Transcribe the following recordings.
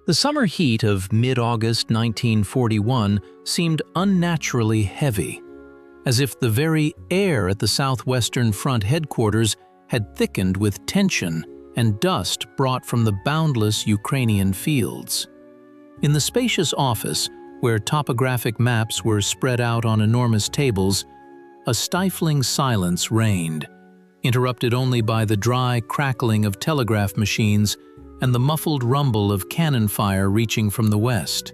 The summer heat of mid-August 1941 seemed unnaturally heavy, as if the very air at the Southwestern Front headquarters had thickened with tension and dust brought from the boundless Ukrainian fields. In the spacious office, where topographic maps were spread out on enormous tables, a stifling silence reigned, interrupted only by the dry crackling of telegraph machines and the muffled rumble of cannon fire reaching from the west.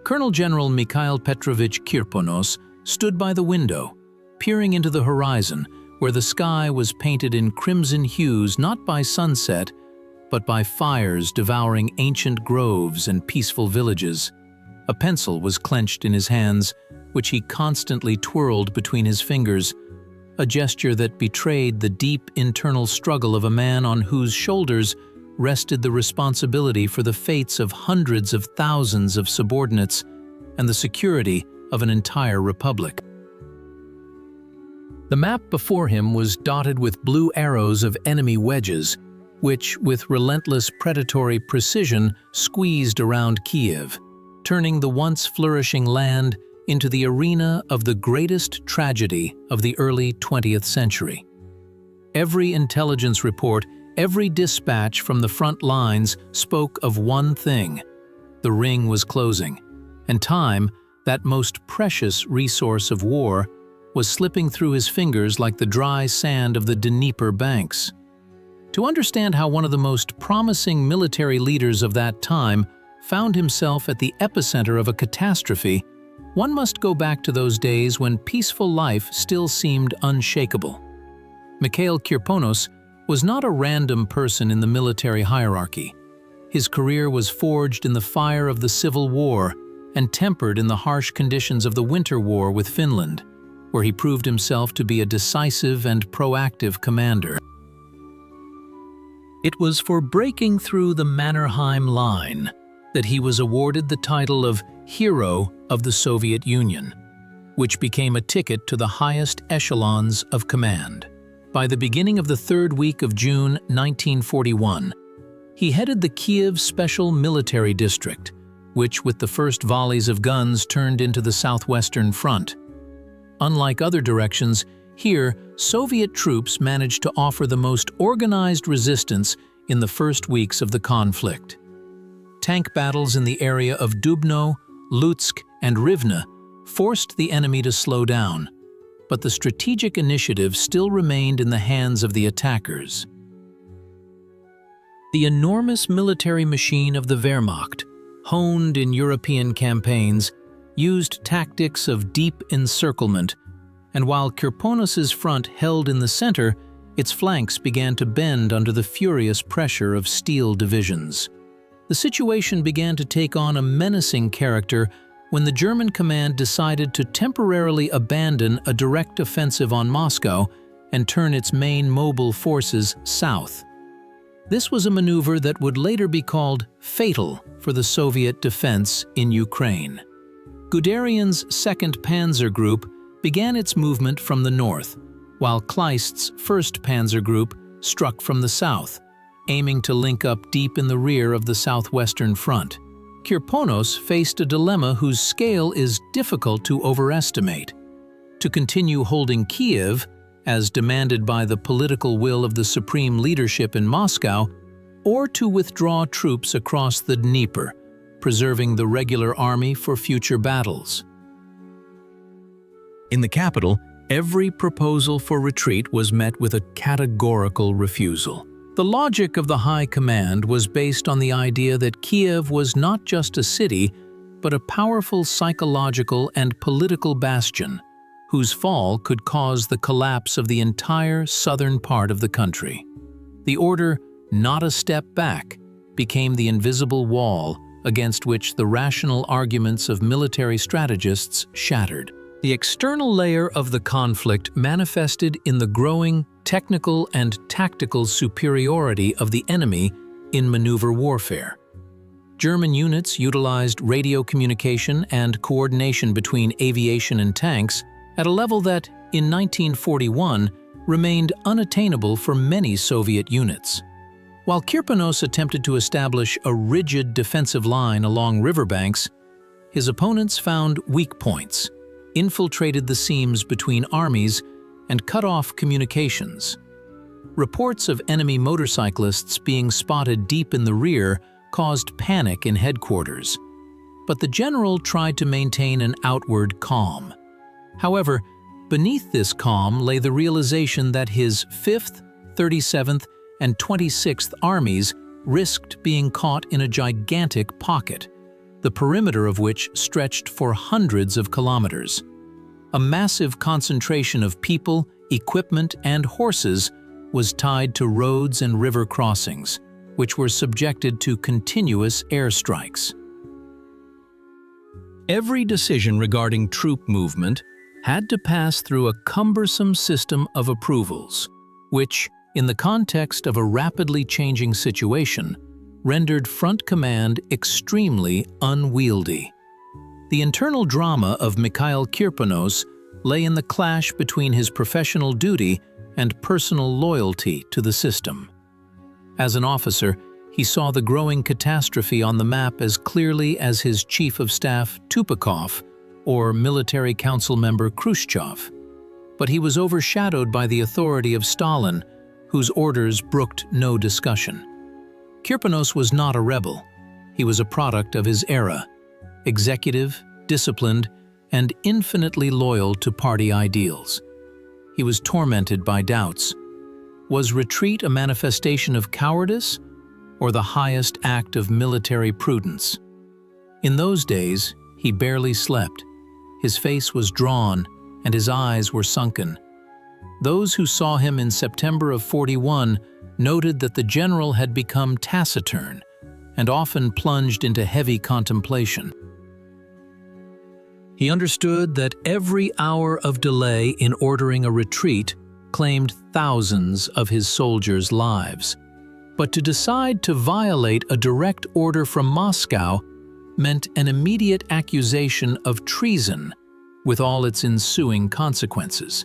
Colonel General Mikhail Kirponos stood by the window, peering into the horizon, where the sky was painted in crimson hues not by sunset, but by fires devouring ancient groves and peaceful villages. A pencil was clenched in his hands, which he constantly twirled between his fingers, a gesture that betrayed the deep internal struggle of a man on whose shoulders rested the responsibility for the fates of hundreds of thousands of subordinates and the security of an entire republic. The map before him was dotted with blue arrows of enemy wedges, which, with relentless predatory precision, squeezed around Kiev, turning the once flourishing land into the arena of the greatest tragedy of the early 20th century. Every intelligence report, every dispatch from the front lines spoke of one thing: the ring was closing, and time, that most precious resource of war, was slipping through his fingers like the dry sand of the Dnieper banks. To understand how one of the most promising military leaders of that time found himself at the epicenter of a catastrophe, one must go back to those days when peaceful life still seemed unshakable. Mikhail Kirponos was not a random person in the military hierarchy. His career was forged in the fire of the Civil War and tempered in the harsh conditions of the Winter War with Finland, where he proved himself to be a decisive and proactive commander. It was for breaking through the Mannerheim line that he was awarded the title of Hero of the Soviet Union, which became a ticket to the highest echelons of command. By the beginning of the third week of June 1941, he headed the Kiev Special Military District, which with the first volleys of guns turned into the Southwestern Front. Unlike other directions, here Soviet troops managed to offer the most organized resistance in the first weeks of the conflict. Tank battles in the area of Dubno, Lutsk, and Rivne forced the enemy to slow down, but the strategic initiative still remained in the hands of the attackers. The enormous military machine of the Wehrmacht, honed in European campaigns, used tactics of deep encirclement, and while Kirponos's front held in the center, its flanks began to bend under the furious pressure of steel divisions. The situation began to take on a menacing character when the German command decided to temporarily abandon a direct offensive on Moscow and turn its main mobile forces south. This was a maneuver that would later be called fatal for the Soviet defense in Ukraine. Guderian's 2nd Panzer Group began its movement from the north, while Kleist's 1st Panzer Group struck from the south, aiming to link up deep in the rear of the Southwestern Front. Kirponos faced a dilemma whose scale is difficult to overestimate: to continue holding Kiev, as demanded by the political will of the supreme leadership in Moscow, or to withdraw troops across the Dnieper, preserving the regular army for future battles. In the capital, every proposal for retreat was met with a categorical refusal. The logic of the High Command was based on the idea that Kiev was not just a city, but a powerful psychological and political bastion, whose fall could cause the collapse of the entire southern part of the country. The order, "not a step back," became the invisible wall against which the rational arguments of military strategists shattered. The external layer of the conflict manifested in the growing technical and tactical superiority of the enemy in maneuver warfare. German units utilized radio communication and coordination between aviation and tanks at a level that, in 1941, remained unattainable for many Soviet units. While Kirponos attempted to establish a rigid defensive line along riverbanks, his opponents found weak points, infiltrated the seams between armies, and cut off communications. Reports of enemy motorcyclists being spotted deep in the rear caused panic in headquarters, but the general tried to maintain an outward calm. However, beneath this calm lay the realization that his 5th, 37th, and 26th armies risked being caught in a gigantic pocket, the perimeter of which stretched for hundreds of kilometers. A massive concentration of people, equipment, and horses was tied to roads and river crossings, which were subjected to continuous airstrikes. Every decision regarding troop movement had to pass through a cumbersome system of approvals, which, in the context of a rapidly changing situation, rendered front command extremely unwieldy. The internal drama of Mikhail Kirponos lay in the clash between his professional duty and personal loyalty to the system. As an officer, he saw the growing catastrophe on the map as clearly as his chief of staff Tupakov or military council member Khrushchev. But he was overshadowed by the authority of Stalin, whose orders brooked no discussion. Kirponos was not a rebel. He was a product of his era, executive, disciplined, and infinitely loyal to party ideals. He was tormented by doubts. Was retreat a manifestation of cowardice or the highest act of military prudence? In those days, he barely slept. His face was drawn and his eyes were sunken. Those who saw him in September of '41 noted that the general had become taciturn and often plunged into heavy contemplation. He understood that every hour of delay in ordering a retreat claimed thousands of his soldiers' lives. But to decide to violate a direct order from Moscow meant an immediate accusation of treason, with all its ensuing consequences.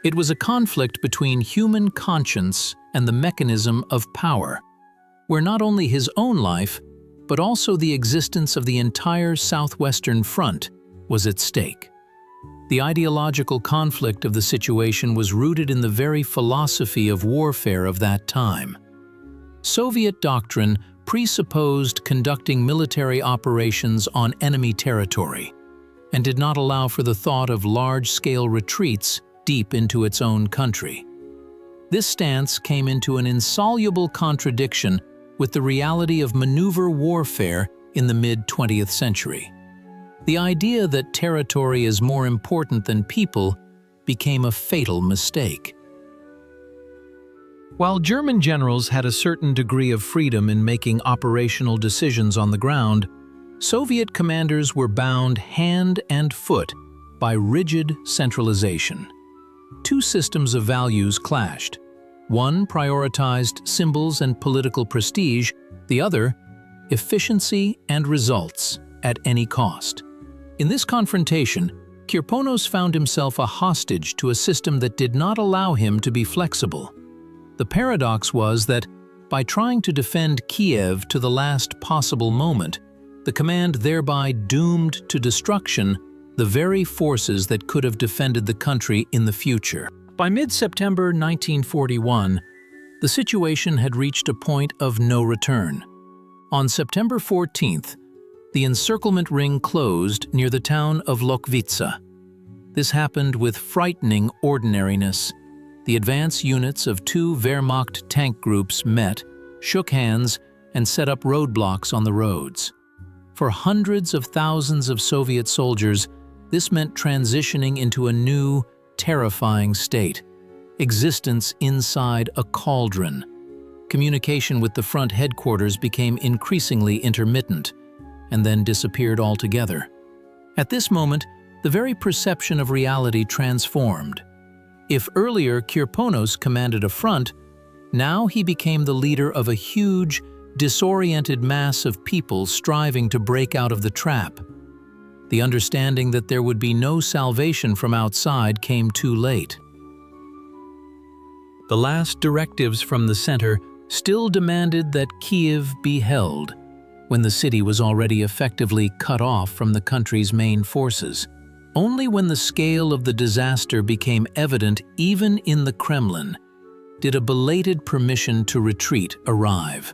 It was a conflict between human conscience and the mechanism of power, where not only his own life, but also the existence of the entire southwestern front was at stake. The ideological conflict of the situation was rooted in the very philosophy of warfare of that time. Soviet doctrine presupposed conducting military operations on enemy territory and did not allow for the thought of large-scale retreats deep into its own country. This stance came into an insoluble contradiction with the reality of maneuver warfare in the mid-20th century. The idea that territory is more important than people became a fatal mistake. While German generals had a certain degree of freedom in making operational decisions on the ground, Soviet commanders were bound hand and foot by rigid centralization. Two systems of values clashed. One prioritized symbols and political prestige, the other, efficiency and results at any cost. In this confrontation, Kirponos found himself a hostage to a system that did not allow him to be flexible. The paradox was that, by trying to defend Kiev to the last possible moment, the command thereby doomed to destruction the very forces that could have defended the country in the future. By mid-September 1941, the situation had reached a point of no return. On September 14th, the encirclement ring closed near the town of Lokvitsa. This happened with frightening ordinariness. The advance units of two Wehrmacht tank groups met, shook hands, and set up roadblocks on the roads. For hundreds of thousands of Soviet soldiers, this meant transitioning into a new, terrifying state, existence inside a cauldron. Communication with the front headquarters became increasingly intermittent, and then disappeared altogether. At this moment, the very perception of reality transformed. If earlier Kirponos commanded a front, now he became the leader of a huge, disoriented mass of people striving to break out of the trap. The understanding that there would be no salvation from outside came too late. The last directives from the center still demanded that Kiev be held, when the city was already effectively cut off from the country's main forces. Only when the scale of the disaster became evident even in the Kremlin did a belated permission to retreat arrive,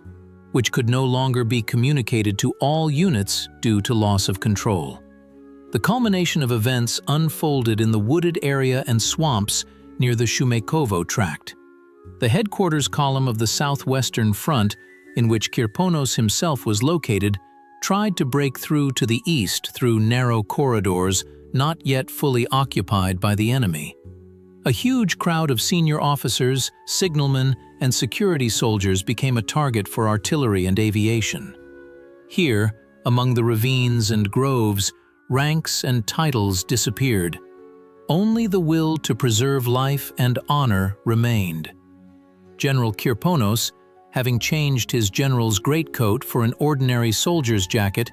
which could no longer be communicated to all units due to loss of control. The culmination of events unfolded in the wooded area and swamps near the Shumakovo Tract. The headquarters column of the Southwestern Front, in which Kirponos himself was located, tried to break through to the east through narrow corridors not yet fully occupied by the enemy. A huge crowd of senior officers, signalmen, and security soldiers became a target for artillery and aviation. Here, among the ravines and groves, ranks and titles disappeared. Only the will to preserve life and honor remained. General Kirponos, having changed his general's greatcoat for an ordinary soldier's jacket,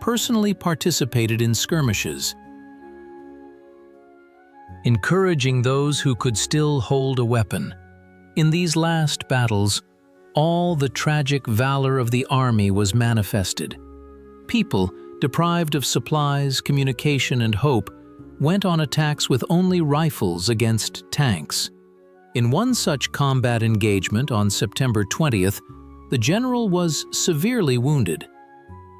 personally participated in skirmishes, encouraging those who could still hold a weapon. In these last battles, all the tragic valor of the army was manifested. People, deprived of supplies, communication, and hope, went on attacks with only rifles against tanks. In one such combat engagement on September 20th, the general was severely wounded.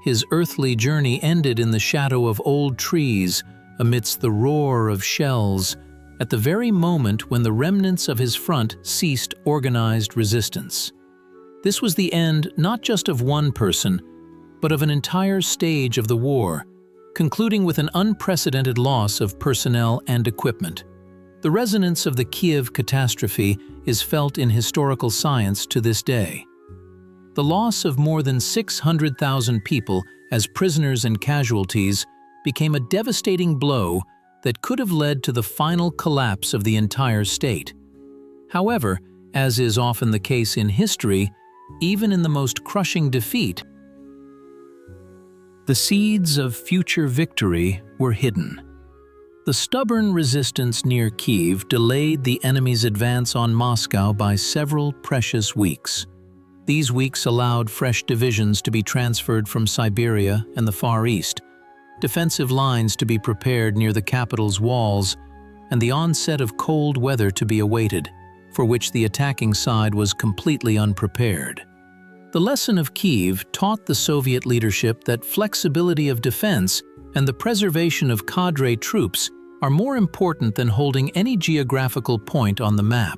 His earthly journey ended in the shadow of old trees, amidst the roar of shells, at the very moment when the remnants of his front ceased organized resistance. This was the end not just of one person, but of an entire stage of the war, concluding with an unprecedented loss of personnel and equipment. The resonance of the Kiev catastrophe is felt in historical science to this day. The loss of more than 600,000 people as prisoners and casualties became a devastating blow that could have led to the final collapse of the entire state. However, as is often the case in history, even in the most crushing defeat, the seeds of future victory were hidden. The stubborn resistance near Kyiv delayed the enemy's advance on Moscow by several precious weeks. These weeks allowed fresh divisions to be transferred from Siberia and the Far East, defensive lines to be prepared near the capital's walls, and the onset of cold weather to be awaited, for which the attacking side was completely unprepared. The lesson of Kyiv taught the Soviet leadership that flexibility of defense and the preservation of cadre troops are more important than holding any geographical point on the map.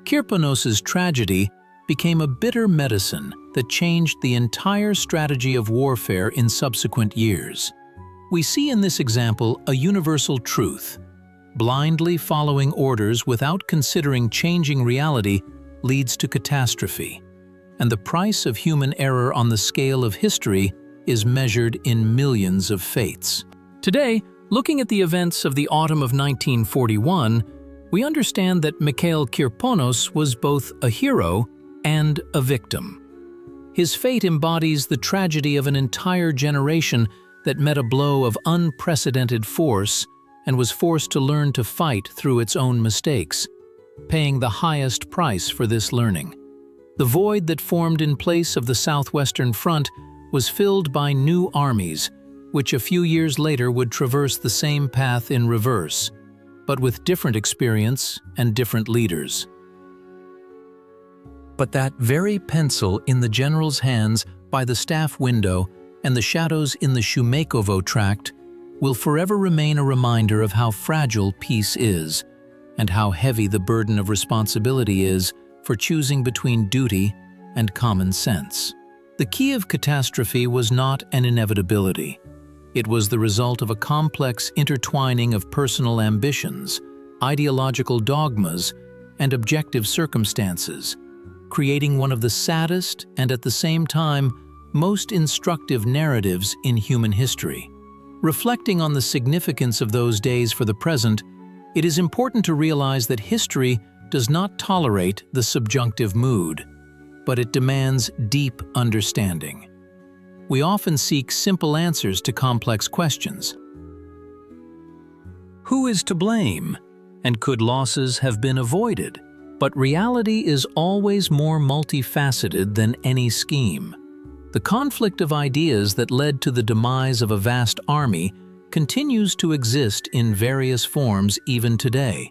Kirponos's tragedy became a bitter medicine that changed the entire strategy of warfare in subsequent years. We see in this example a universal truth. Blindly following orders without considering changing reality leads to catastrophe, and the price of human error on the scale of history is measured in millions of fates. Today, looking at the events of the autumn of 1941, we understand that Mikhail Kirponos was both a hero and a victim. His fate embodies the tragedy of an entire generation that met a blow of unprecedented force and was forced to learn to fight through its own mistakes, paying the highest price for this learning. The void that formed in place of the Southwestern Front was filled by new armies, which a few years later would traverse the same path in reverse, but with different experience and different leaders. But that very pencil in the general's hands by the staff window and the shadows in the Shumakovo Tract will forever remain a reminder of how fragile peace is and how heavy the burden of responsibility is for choosing between duty and common sense. The Kiev catastrophe was not an inevitability. It was the result of a complex intertwining of personal ambitions, ideological dogmas, and objective circumstances, creating one of the saddest and at the same time most instructive narratives in human history. Reflecting on the significance of those days for the present, it is important to realize that history does not tolerate the subjunctive mood, but it demands deep understanding. We often seek simple answers to complex questions. Who is to blame? And could losses have been avoided? But reality is always more multifaceted than any scheme. The conflict of ideas that led to the demise of a vast army continues to exist in various forms even today.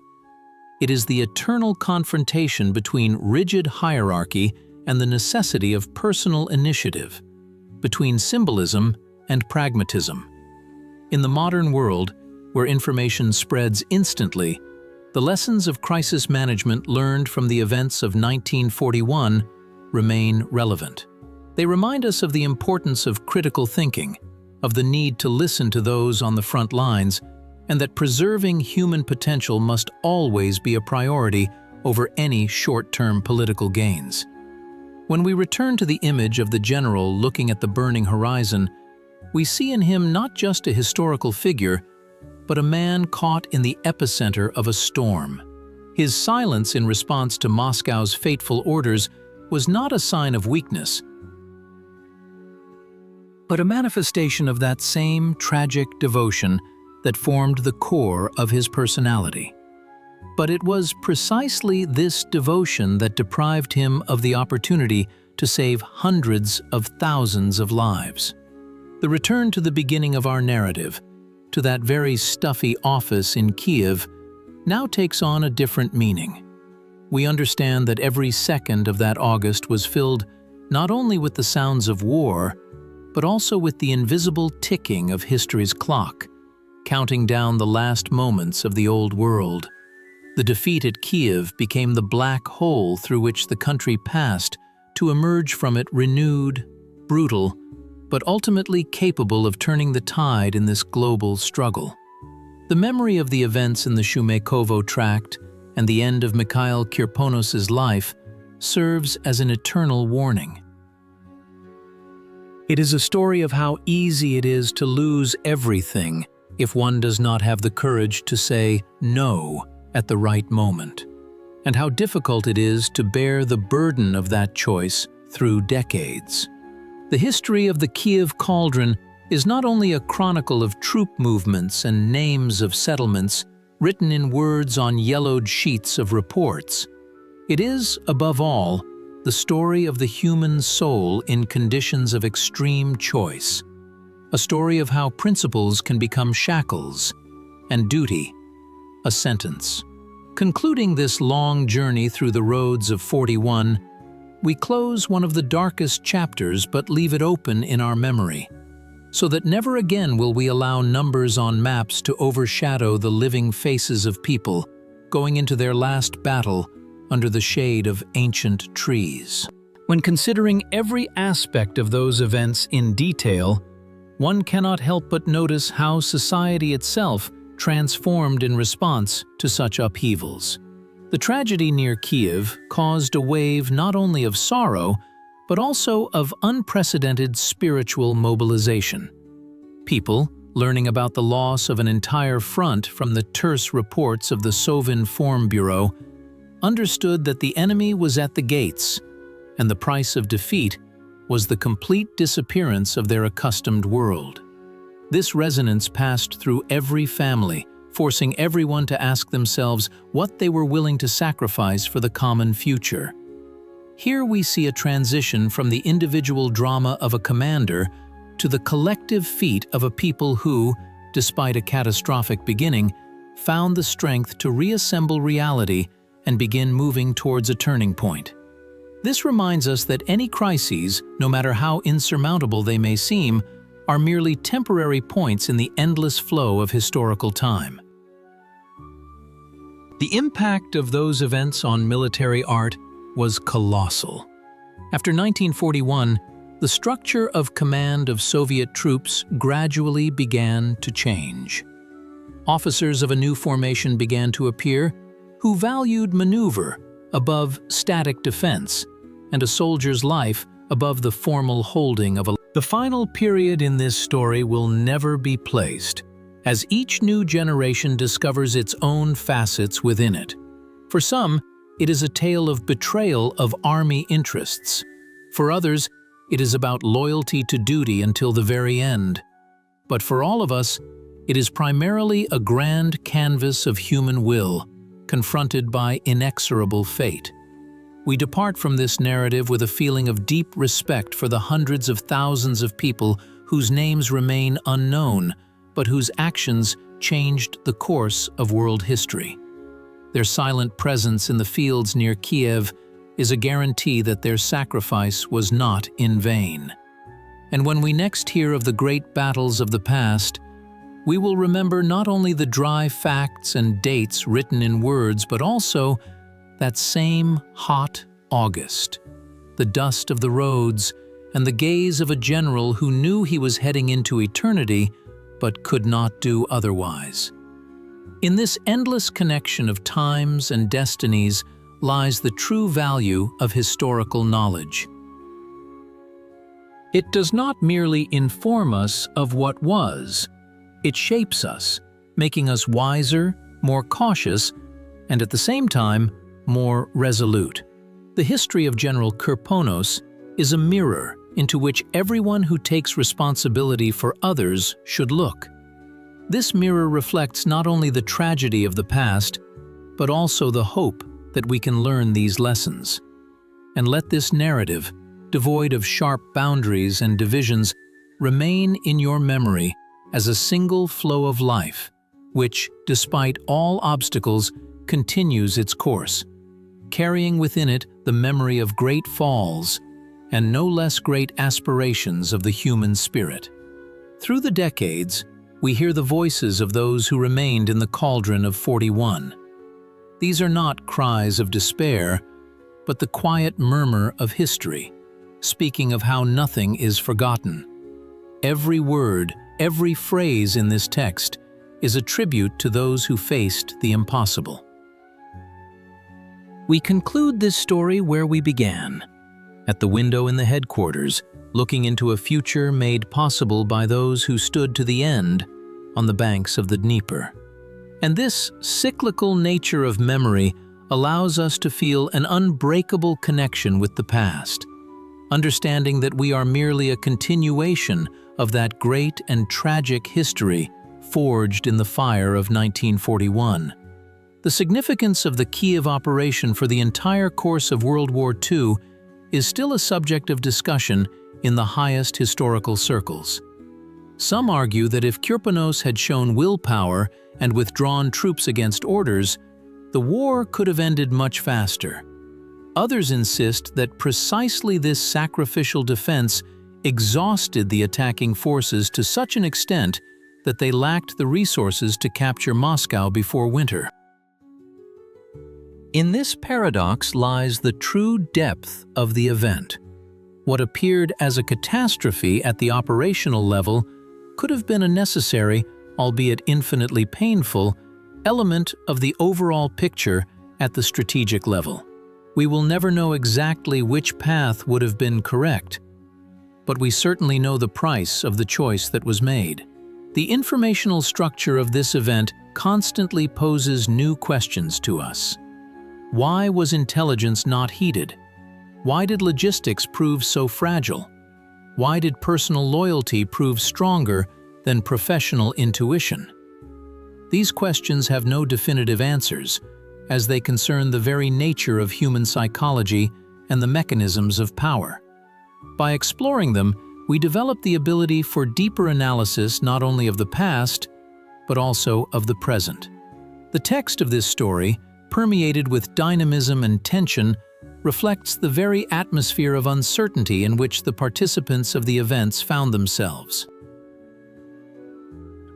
It is the eternal confrontation between rigid hierarchy and the necessity of personal initiative, between symbolism and pragmatism. In the modern world, where information spreads instantly, the lessons of crisis management learned from the events of 1941 remain relevant. They remind us of the importance of critical thinking, of the need to listen to those on the front lines, and that preserving human potential must always be a priority over any short-term political gains. When we return to the image of the general looking at the burning horizon, we see in him not just a historical figure, but a man caught in the epicenter of a storm. His silence in response to Moscow's fateful orders was not a sign of weakness, but a manifestation of that same tragic devotion that formed the core of his personality. But it was precisely this devotion that deprived him of the opportunity to save hundreds of thousands of lives. The return to the beginning of our narrative, to that very stuffy office in Kiev, now takes on a different meaning. We understand that every second of that August was filled not only with the sounds of war, but also with the invisible ticking of history's clock, counting down the last moments of the old world. The defeat at Kiev became the black hole through which the country passed to emerge from it renewed, brutal, but ultimately capable of turning the tide in this global struggle. The memory of the events in the Shumakovo Tract and the end of Mikhail Kirponos' life serves as an eternal warning. It is a story of how easy it is to lose everything if one does not have the courage to say no at the right moment, and how difficult it is to bear the burden of that choice through decades. The history of the Kiev cauldron is not only a chronicle of troop movements and names of settlements written in words on yellowed sheets of reports. It is, above all, the story of the human soul in conditions of extreme choice, a story of how principles can become shackles and duty a sentence. Concluding this long journey through the roads of 41, we close one of the darkest chapters but leave it open in our memory, so that never again will we allow numbers on maps to overshadow the living faces of people going into their last battle under the shade of ancient trees. When considering every aspect of those events in detail, one cannot help but notice how society itself transformed in response to such upheavals. The tragedy near Kiev caused a wave not only of sorrow, but also of unprecedented spiritual mobilization. People, learning about the loss of an entire front from the terse reports of the Sovinform Bureau, understood that the enemy was at the gates, and the price of defeat was the complete disappearance of their accustomed world. This resonance passed through every family, forcing everyone to ask themselves what they were willing to sacrifice for the common future. Here we see a transition from the individual drama of a commander to the collective feat of a people who, despite a catastrophic beginning, found the strength to reassemble reality and begin moving towards a turning point. This reminds us that any crises, no matter how insurmountable they may seem, are merely temporary points in the endless flow of historical time. The impact of those events on military art was colossal. After 1941, the structure of command of Soviet troops gradually began to change. Officers of a new formation began to appear who valued maneuver above static defense and a soldier's life above the formal holding of a... The final period in this story will never be placed, as each new generation discovers its own facets within it. For some, it is a tale of betrayal of army interests. For others, it is about loyalty to duty until the very end. But for all of us, it is primarily a grand canvas of human will, confronted by inexorable fate. We depart from this narrative with a feeling of deep respect for the hundreds of thousands of people whose names remain unknown, but whose actions changed the course of world history. Their silent presence in the fields near Kiev is a guarantee that their sacrifice was not in vain. And when we next hear of the great battles of the past, we will remember not only the dry facts and dates written in words, but also that same hot August, the dust of the roads, and the gaze of a general who knew he was heading into eternity, but could not do otherwise. In this endless connection of times and destinies lies the true value of historical knowledge. It does not merely inform us of what was, it shapes us, making us wiser, more cautious, and at the same time, more resolute. The history of General Kirponos is a mirror into which everyone who takes responsibility for others should look. This mirror reflects not only the tragedy of the past, but also the hope that we can learn these lessons. And let this narrative, devoid of sharp boundaries and divisions, remain in your memory as a single flow of life, which, despite all obstacles, continues its course, carrying within it the memory of great falls and no less great aspirations of the human spirit. Through the decades, we hear the voices of those who remained in the cauldron of 41. These are not cries of despair, but the quiet murmur of history, speaking of how nothing is forgotten. Every word, every phrase in this text is a tribute to those who faced the impossible. We conclude this story where we began, at the window in the headquarters, looking into a future made possible by those who stood to the end on the banks of the Dnieper. And this cyclical nature of memory allows us to feel an unbreakable connection with the past, understanding that we are merely a continuation of that great and tragic history forged in the fire of 1941. The significance of the Kyiv operation for the entire course of World War II is still a subject of discussion in the highest historical circles. Some argue that if Kirponos had shown willpower and withdrawn troops against orders, the war could have ended much faster. Others insist that precisely this sacrificial defense exhausted the attacking forces to such an extent that they lacked the resources to capture Moscow before winter. In this paradox lies the true depth of the event. What appeared as a catastrophe at the operational level could have been a necessary, albeit infinitely painful, element of the overall picture at the strategic level. We will never know exactly which path would have been correct, but we certainly know the price of the choice that was made. The informational structure of this event constantly poses new questions to us. Why was intelligence not heeded? Why did logistics prove so fragile? Why did personal loyalty prove stronger than professional intuition? These questions have no definitive answers, as they concern the very nature of human psychology and the mechanisms of power. By exploring them, we develop the ability for deeper analysis not only of the past, but also of the present. The text of this story, permeated with dynamism and tension, reflects the very atmosphere of uncertainty in which the participants of the events found themselves.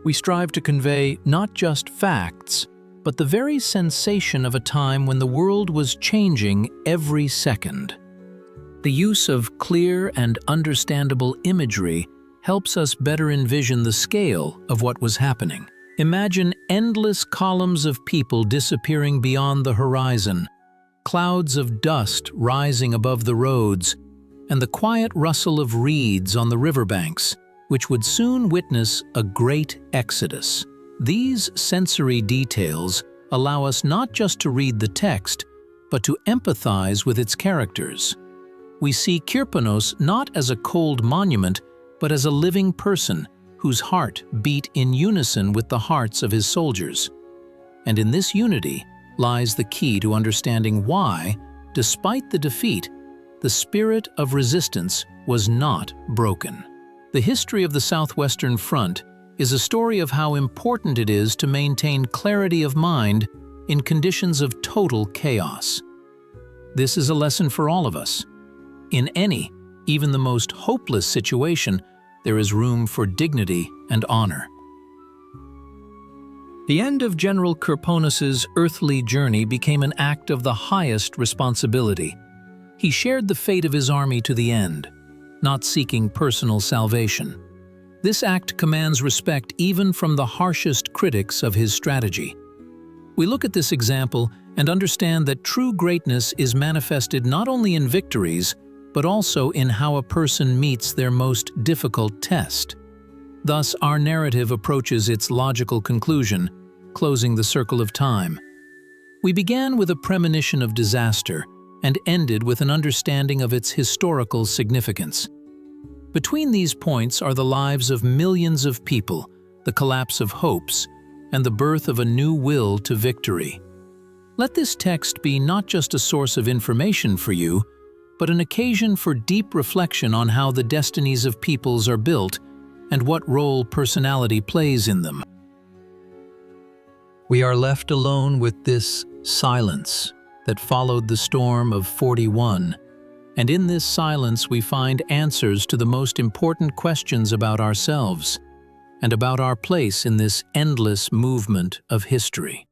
We strive to convey not just facts, but the very sensation of a time when the world was changing every second. The use of clear and understandable imagery helps us better envision the scale of what was happening. Imagine endless columns of people disappearing beyond the horizon, clouds of dust rising above the roads, and the quiet rustle of reeds on the riverbanks, which would soon witness a great exodus. These sensory details allow us not just to read the text, but to empathize with its characters. We see Kirponos not as a cold monument, but as a living person whose heart beat in unison with the hearts of his soldiers. And in this unity, lies the key to understanding why, despite the defeat, the spirit of resistance was not broken. The history of the Southwestern Front is a story of how important it is to maintain clarity of mind in conditions of total chaos. This is a lesson for all of us. In any, even the most hopeless situation, there is room for dignity and honor. The end of General Kirponos's earthly journey became an act of the highest responsibility. He shared the fate of his army to the end, not seeking personal salvation. This act commands respect even from the harshest critics of his strategy. We look at this example and understand that true greatness is manifested not only in victories, but also in how a person meets their most difficult test. Thus, our narrative approaches its logical conclusion, closing the circle of time. We began with a premonition of disaster and ended with an understanding of its historical significance. Between these points are the lives of millions of people, the collapse of hopes, and the birth of a new will to victory. Let this text be not just a source of information for you, but an occasion for deep reflection on how the destinies of peoples are built and what role personality plays in them. We are left alone with this silence that followed the storm of 41, and in this silence we find answers to the most important questions about ourselves and about our place in this endless movement of history.